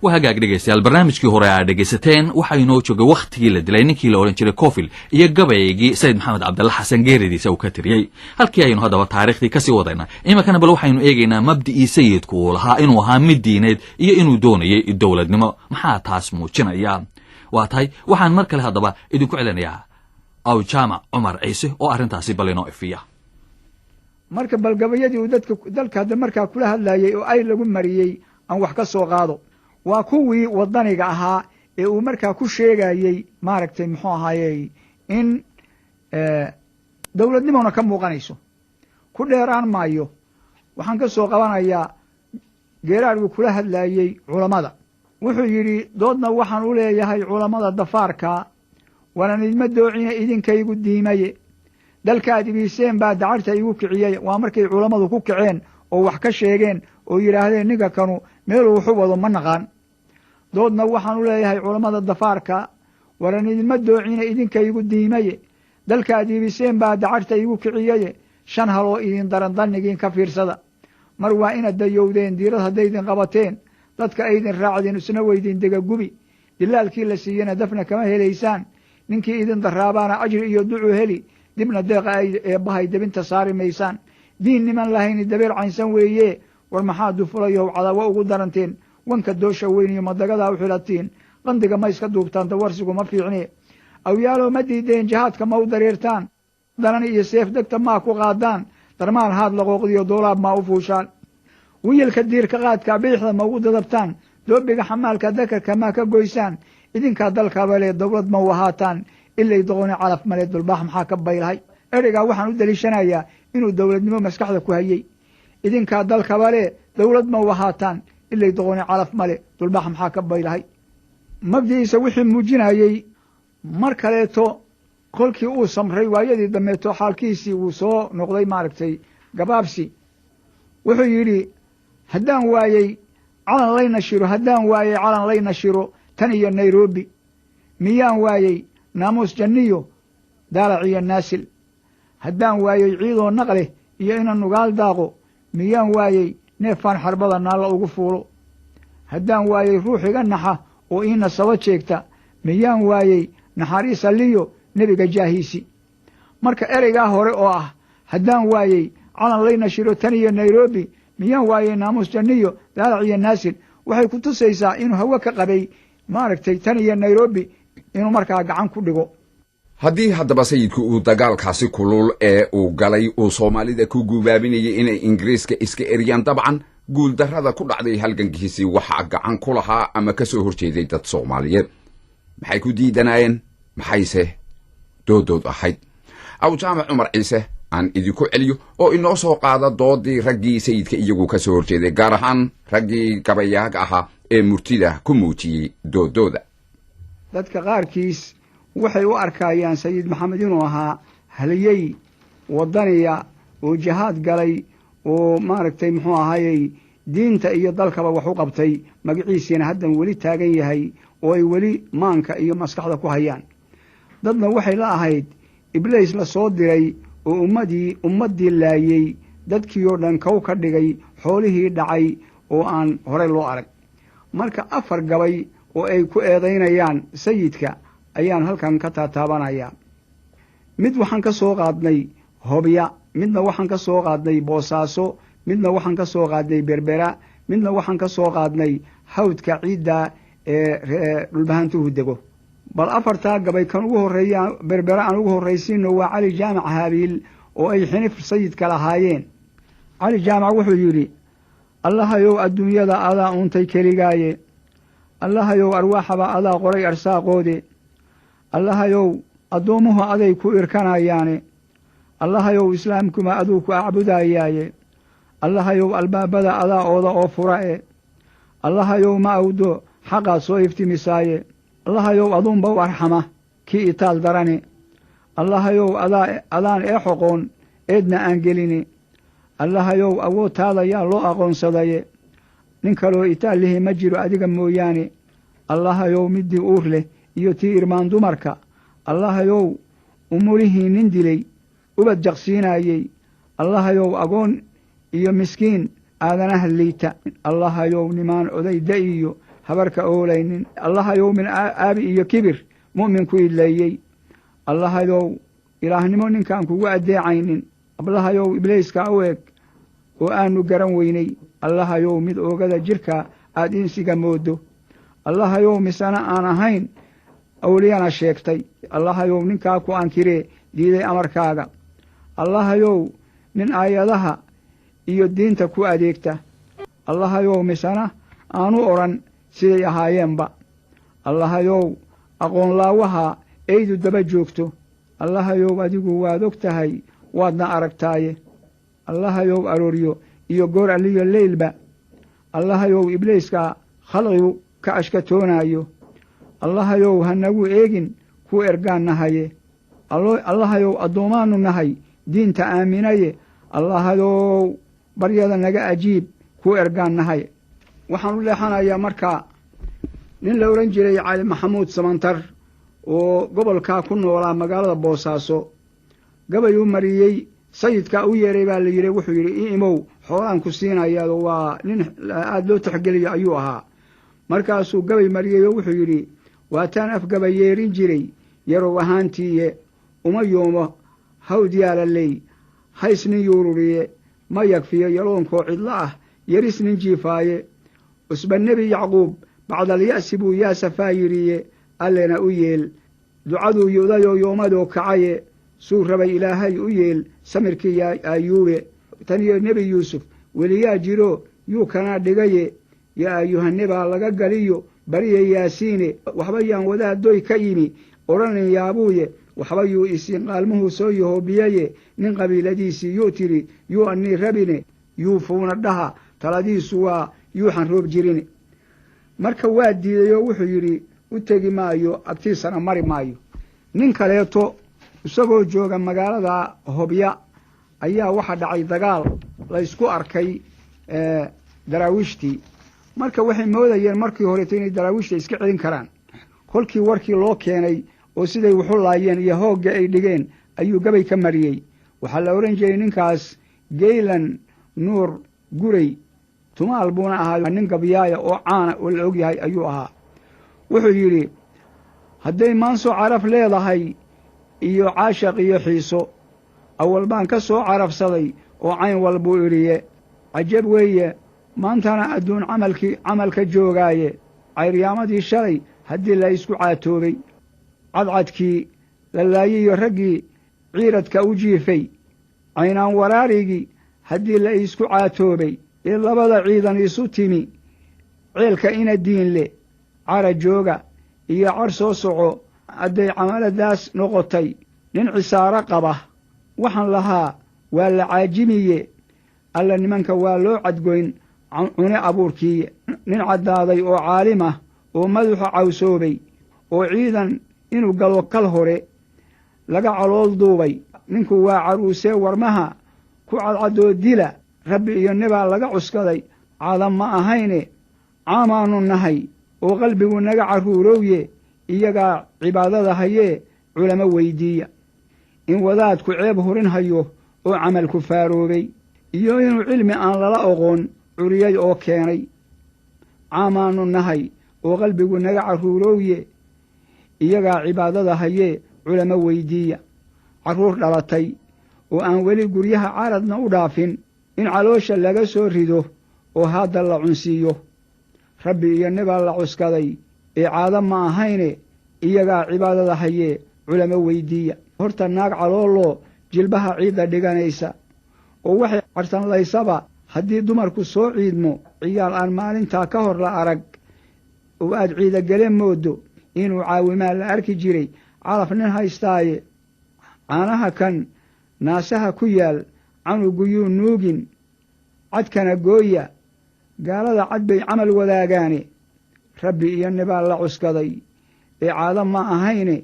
وهاجاك dhegeystayaal barnaamijkii hore aad dhegeysateen waxa inoo joogay waqtigii la dilay ninkii la oran jiray Kofil iyo gabaygii Said Maxamed Cabdalla Xasan geeridiisa uu ka tiriyay halkii aynu hadaba taariikhdii ka sii wadayna imankana bal waxaynu eegaynaa mabdii sayidku uu lahaa inuu ahaa mid diineed iyo inuu doonayay dawladnimo maxaa taas muujinaya waa tahay waxaan mar kale hadaba idinku celinayaa aw jaamac Umar Ciise oo arintaasi bal inoo ifiya marka balgabayadii uu dalka hadda markaa kula hadlayay oo ay lagu mariyay aan wax ka soo qaado waa kuwii wadaniga ahaa ee uu markaa ku sheegayay maaragtay muxuu ahaayay in dawladnimona ka muuqanayso ku dheeraan maayo waxaan ka soo qabanayaa geeraargu kula hadlayay culamada wuxuu yidhi doodna waxaan u leeyahay culamada dafaarka waana idma doocina idinkaygu diimaye dalkaad ibiiseen baa dacarta igu kiciyay waa markay culamadu ku kaceen oo wax ka sheegeen oo yidhaahdeen ninka kanu meeluu wuxu wado ma naqaan doodna waxaan u leeyahay culamada dafaarka waran idinma doocina idinkaygu diimaye dalkaad ibiseen baa dacarta igu kiciyaye shan haloo idin daran dannigiin ka fiirsada mar waa inaad dayowdeen diirad haddaydin qabateen dadka aydin raacdeen isna weydin degagubi dilaalkii la siiyena dafna kama helaysaan ninkii idin daraabaana ajri iyo ducuu heli dibna deeqa ay eebbahay debinta saari maysaan diin niman lahayni dabeer caynsan weeye war maxaa dufulayow cadawo ugu daranteen wanka doosha weyn iyo madagadaa u xilatiin qandiga ma iska duubtaan dawarsigu ma fiicne awyaalow ma diideen jihaadka ma u dareertaan danan iyo seef degta maa ku qaadaan darmaan haad laqooqdiyo doolaab maa u fuushaan wiyilka diirka qaadka bidixda ma ugu dadabtaan doobiga xamaalka dakarka maa ka goysaan idinkaa dalkaba le dawlad ma u ahaataan ilay doqoni calaf male dulbaax maxaa ka baylahay ereygaa waxaan u daliishanayaa inuu dawladnimo maskaxda ku hayey idinkaa dalkaba le dawlad ma u ahaataan ilay doqoni calaf male dulbaax maxaa ka baylahay mabdiisa wixii muujinayey mar kaleeto kolkii uu samray waayadii dambeeto xaalkiisii uu soo noqday maaragtay gabaabsi wuxuu yidhi haddaan waayey calan layna shiro haddaan waayey calan layna shiro tan iyo nairobi miyaan waayey naamuus janniyo daalac iyo naasil haddaan waayey ciidoo naqleh iyo ina nugaal daaqo miyaan waayey neefaan xarbada naalla ugu fuulo haddaan waayey ruux iga naxa oo ii nasabo jeegta miyaan waayey naxariis alliyo nebiga jaahiisi marka ereygaa hore oo ah haddaan waayey calan layna shiro tan iyo nairobi miyaan waayey naamuus janniyo daalac iyo naasil waxay ku tusaysaa inuu hawe ka qabay maaragtay tan iyo nairobi inuu markaa gacan ku dhigo haddii haddaba sayidku uu dagaalkaasi kulul ee uu galay uu soomaalida ku guubaabinayay inay ingiriiska iska eriyaan dabcan guuldarrada ku dhacday halgankiisii waxaa gacan ku lahaa ama ka soo horjeeday dad soomaaliyeed maxay ku diidanaayeen maxayse doodood ahayd aw jaamac Umar Ciise aan idinku celiyo oo inoo soo qaada doodii raggii sayidka iyagu ka soo horjeeday gaar ahaan raggii gabayaaga ahaa ee murtida ku muujiyey doodooda dadka qaarkiis waxay u arkayaan sayid maxamed inuu ahaa haliyey wadaniya oo jihaad galay oo maaragtay muxuu ahaayey diinta iyo dalkaba wax u qabtay magaciisiina haddan weli taagan yahay oo ay weli maanka iyo maskaxda ku hayaan dadna waxay la ahayd ibliis la soo diray oo ummaddii laayey dadkii oo dhan kow ka dhigay xoolihii dhacay oo aan horey loo arag marka 4 gabay oo ay ku eedaynayaan sayidka ayaan halkan ka taataabanayaa mid waxaan ka soo qaadnay hobya midna waxaan ka soo qaadnay boosaaso midna waxaan ka soo qaadnay berbera midna waxaan ka soo qaadnay hawdka ciidda ee dhulbahantuhu dego bal 4taa gabay kan ugu horeeya berbera aan ugu horeysiino waa cali jaamac haabiil oo ay xinif sayidka lahaayeen cali jaamac wuxuu yidhi allahayow adduunyada adaa uuntay keligaaye allahayow arwaaxaba adaa qoray arsaaqoode allahayow addoommuhu aday ku irkanayaane allahayow islaamkuma aduu ku acbudayaaye allahayow albaabada adaa ooda oo fura'e allahayow ma awdo xaqaad soo iftimisaaye allahayow aduunba u arxama kii itaal darane allahayow adaan ee xoqoon eedna aan geline allahayow awoodtaada yaa loo aqoonsadaye nin kaloo itaal ma jiro adiga mooyaane allahayow middii uur leh iyo tii irmaan dumarka allahayow umulihii nin dilay ubad jaqsiinayey allahayow agoon iyo miskiin aadanaha liita allahayow nimaan odayda iyo habarka oolaynin allahayow min aabi iyo kibir mu'min ku idleeyey allahayow ilaahnimo ninkaan kugu addeecaynin allahayow ibliiska u eg oo aanu garan weynay allahayow mid oogada jirka aad insiga moodo allahayow misana aan ahayn awliyana sheegtay allahayow ninkaa ku ankiree diiday amarkaaga allahayow nin aayadaha iyo diinta ku adeegta allahayow misana aanu odhan siday ahaayeenba allahayow aqoon laawaha eydu daba joogto allahayow adigu waad og tahay waadna aragtaaye allahayow arooryo iyo goor alliyo leylba allahayow ibliiska khalqigu ka ashkatoonaayo allahayow hanagu eegin ku ergaan nahaye allahayow addoomaanu nahay diinta aaminaye allahayow baryada naga ajiib ku ergaan nahaye waxaan u leexanayaa markaa nin la odhan jiray cali maxamuud samantar oo gobolkaa ku noolaa magaalada boosaaso gabay u mariyey sayidkaa u yeeray baa la yidhi wuxuu yidhi i imow xoolaan ku siinayaado waa nin aada loo taxgeliyo ayuu ahaa markaasuu gabay mariyey oo wuxuu yidhi waataan afgaba yeerin jiray yarow ahaantiiye uma yoomo hawd yaalaley hays nin yuururiye ma yagfiyo yaloonkoo cidlo ah yaris nin jiifaaye cusba nebi yacquub bacdalya'si buu yaasafaa yidhiye allena u yeel ducaduu yudayoo yoomadoo kacaye suu rabay ilaahay u yeel samirkii ayuube tan iyo nebi yuusuf weliyaa jiro yuu kanaa dhigaye yaa ayuhanebaa laga galiyo bariya yaasiine waxba yaan wadaadoy ka yimi odhanin yaabuuye waxba yuu isiin qaalmuhuu soo yahoobiyaye nin qabiiladiisii yuu tidhi yuu annii rabine yuu fuuna dhaha taladiisu waa yuuxan roob jirine marka waa diidayoo wuxuu yidhi u tegi maayo agtiisana mari maayo nin kaleeto isagoo jooga magaalada hobya ayaa waxa dhacay dagaal laysku arkay daraawiishtii marka waxay moodayeen markii horeeto inay daraawiishta iska celin karaan kolkii warkii loo keenay oo siday waxu laayeen iyo hoogga ay dhigeen ayuu gabay ka mariyey waxaa la odhan jiray ninkaas geylan nuur guray tumaal buuna ahaa nin gabyaaya oo caana oo la og yahay ayuu ahaa wuxuu yidhi hadday maanso caraf leedahay iyo caashaq iyo xiiso awal baan ka soo carafsaday oo cayn walbuu idhiye cajab weeye maantana adduun camalka joogaaye cayriyaamadii shalay haddii la isku caatoobay cadcadkii la laayiyo raggii ciiradka u jiifay caynaan waraarigii haddii la isku caatoobay ee labada ciidan isu timi ceelka ina diinle cara jooga iyo car soo soco hadday camaladaas noqotay nin cisaaro qaba waxaan lahaa waa la caajimiye alla nimanka waa loo cadgoyn cune abuurkiiye nin caddaaday oo caalim ah oo madaxu cawsoobay oo ciidan inuu galo kal hore laga calool duubay ninku waa caruusee warmaha ku cadcaddoo dila rabbi iyo nebaa laga cuskaday caadam ma ahayne caamaannu nahay oo qalbigu naga carruurowye iyagaa cibaadada hayee culamo weydiiya in wadaadku ceeb hurin hayo oo camalku faaroobay iyo inuu cilmi aan lala oqoon curiyay oo keenay caamaannu nahay oo qalbigu naga carruurowye iyagaa cibaadada hayee culamo weydiiya carruur dhalatay oo aan weli guryaha caradna u dhaafin in caloosha laga soo rido oo hadda la cunsiiyo rabbi iyo nebaa la cuskaday ee caado ma ahayne iyagaa cibaadada hayee culamo weydiiya horta naag calooloo jilbaha ciidda dhiganaysa oo waxay carsanlaysaba haddii dumarku soo ciidmo ciyaal aan maalintaa ka hor la arag oo aad ciidagele moodo inuu caawimaa la arki jiray calaf nin haystaaye caanaha kan naasaha ku yaal canuguyuu nuugin cadkana gooya gaalada cad bay camal wadaagaane rabbi iyo nebaa la cuskaday ee caado ma ahayne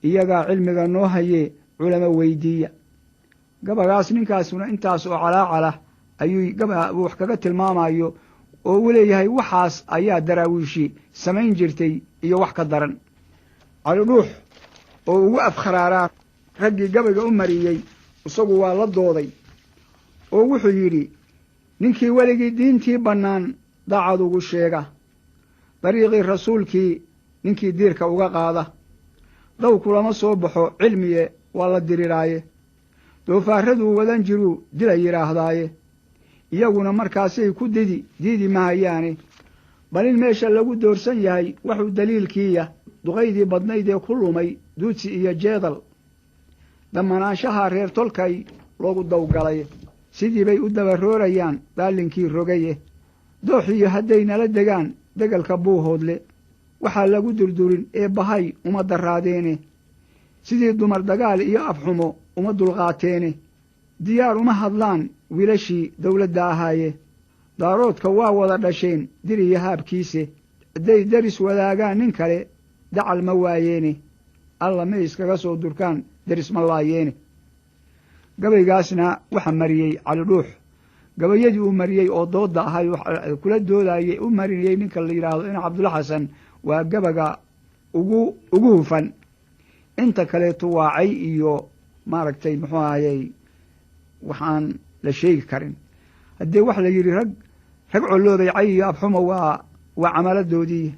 iyagaa cilmiga noo hayee culamo weydiiya gabagaas ninkaasuna intaas oo calaacala ayuu wax kaga tilmaamayo oo uu leeyahay waxaas ayaa daraawiishi samayn jirtay iyo wax ka daran calidhuux oo ugu afkharaaraa raggii gabayga u mariyey isagu waa la dooday oo wuxuu yidhi ninkii weligii diintii bannaan daacad ugu sheega dariiqii rasuulkii ninkii diirka uga qaada daw kulama soo baxo cilmiye waa la diriraaye doofaaraduu wadan jiruu dila yidhaahdaaye iyaguna markaasay ku diidi mahayaane bal in meesha lagu doorsan yahay waxuu daliilkiiya duqaydii badnayd ee ku lumay duudsi iyo jeedal dammanaanshaha reer tolkay loogu dawgalay sidii bay u dabaroorayaan daalinkii rogaye dooxiyo hadday nala degaan degalka buuhoodle waxaa lagu durdurin ee bahay uma darraadeene sidii dumar dagaal iyo afxumo uma dulqaateene diyaar uma hadlaan wiilashii dawladda ahaaye daaroodka waa wada dhasheen dir iyo haabkiise hadday deris wadaagaan nin kale dacal ma waayeene alla may iskaga soo durkaan deris ma laayeene gabaygaasna waxa mariyey cali dhuux gabayadii uu mariyey oo doodda ahay kula doodayey u mariyey ninka la yidhaahdo ina cabdulla xasan waa gabaga ugu hufan inta kaleeto waacay iyo maaragtay muxuu ahayey waxaan la sheegi karin haddee waxa la yidhi rag colloobay cay iyo abxumo waa camaladoodii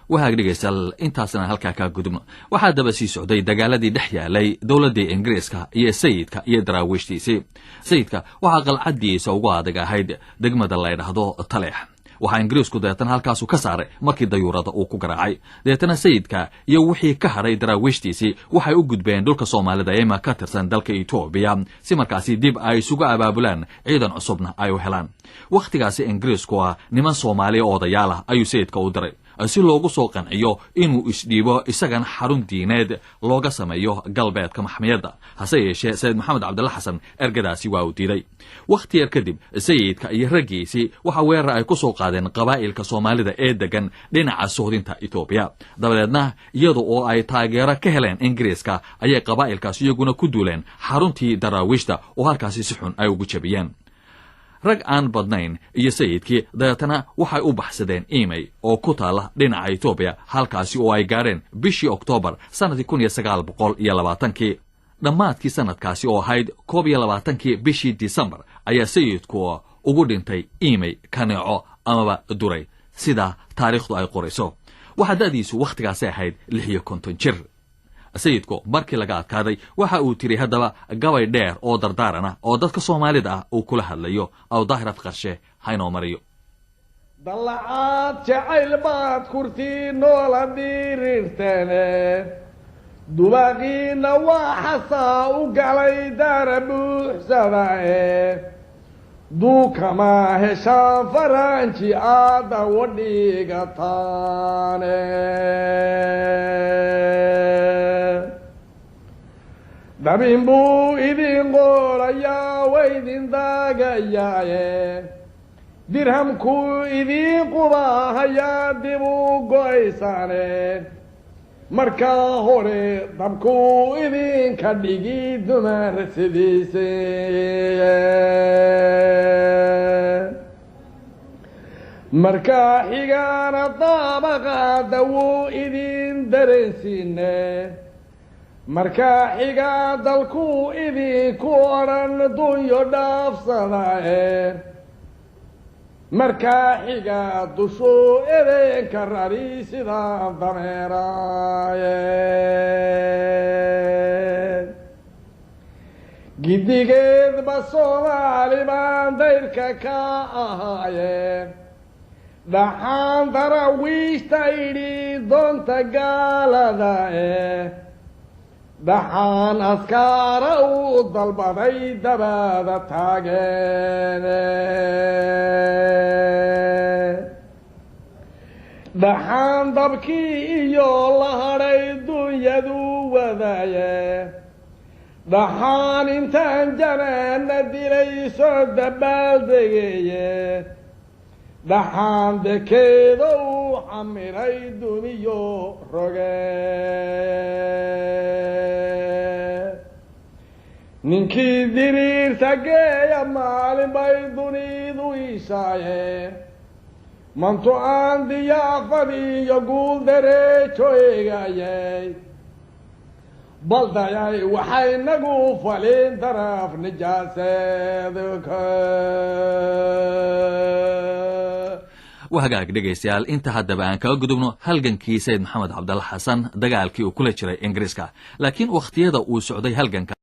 wahaag dhegaystayaal intaasna halkaa kaa gudubno waxaa daba sii socday dagaaladii dhex yaalay dowladdii ingiriiska iyo sayidka iyo daraawiishtiisii sayidka waxaa qalcaddiisa ugu adag ahayd degmada la ydhahdo taleex waxaa ingiriisku deetana halkaasu ka saaray markii dayuurada uu ku garaacay deetana sayidka iyo wixii ka hadhay daraawiishtiisii waxay u gudbeen dhulka soomaalida eema ka tirsan dalka etoobiya si markaasi dib ay isugu abaabulaan ciidan cusubna ay u helaan wakhtigaasi ingiriisku ah niman soomaaliya odayaal ah ayuu sayidka u diray si loogu soo qanciyo inuu isdhiibo isagan xarun diineed looga sameeyo galbeedka maxmiyadda hase yeeshee sayid maxamed cabdilla xasan ergadaasi waa uu diiday wakhti yar kadib sayidka iyo raggiisii waxa weerar ay ku soo qaadeen qabaa'ilka soomaalida ee degan dhinaca sohdinta etoobiya dabadeedna iyada oo ay taageero ka heleen ingiriiska ayay qabaa'ilkaas iyaguna ku duuleen xaruntii daraawiishta oo halkaasi si xun ay ugu jabiyeen rag aan badnayn iyo sayidkii dabeetana waxay u baxsadeen imey oo ku taala dhinaca etoobiya halkaasi oo ay gaadheen bishii oktoobar sannadii 1920 dhammaadkii sannadkaasi oo ahayd 21 bishii disembar ayaa sayidku ugu dhintay imey kaneeco amaba duray sida taariikhdu ay qorayso waxaa da'diisu wakhtigaasi ahayd 56 jir sayidku markii laga adkaaday waxa uu tiri haddaba gabay dheer oo dardaarana oo dadka soomaalida ah uu kula hadlayo aw daahirad qarshe haynoo mariyo dallacaad jacayl baad kurtii noola dhirirtane dubaaqiina waa xasaa u galay daara buuxsadae duukama heshaan faranji aada wadhigataane dabin buu idin qoolayaa waydin daagayaaye dirhamkuu idin qubaahayaa dib u go'aysane markaa hore dabkuu idinka dhigi dumar sidiise markaa xigaana daabaqaada wuu idin dareensiine markaa xigaa dalkuu idinku odhan dunyo dhaafsadae markaa xigaa dushuu idinka rari sidaa dameeraaye giddigeedba soomaali baan dayrka ka ahaaye dhaxaan daraawiishta idhi doonta gaaladae dhaxaan askaara uu dalbaday dabaada taageene dhaxaan dabkii iyo la hadhay dunyadu wadaaye dhaxaan intaan janaana dilay soo dabaaldegeeye dhaxaan dekeeda uu xamiray duniyo roge ninkii diriirta geeya maalin bay dunidu iishaayeen mantu aan diyaafad iyo guul dareejo eegayay baldayay waxay nagu falin daraf nijaaseedka وهجاك دقيسيال انت هذا بان كقدمنا هلجنكي سيد محمد عبد الله حسن دقالكي وكل شيء إنجليزكا لكن وقت يدا وسعودي هلجنك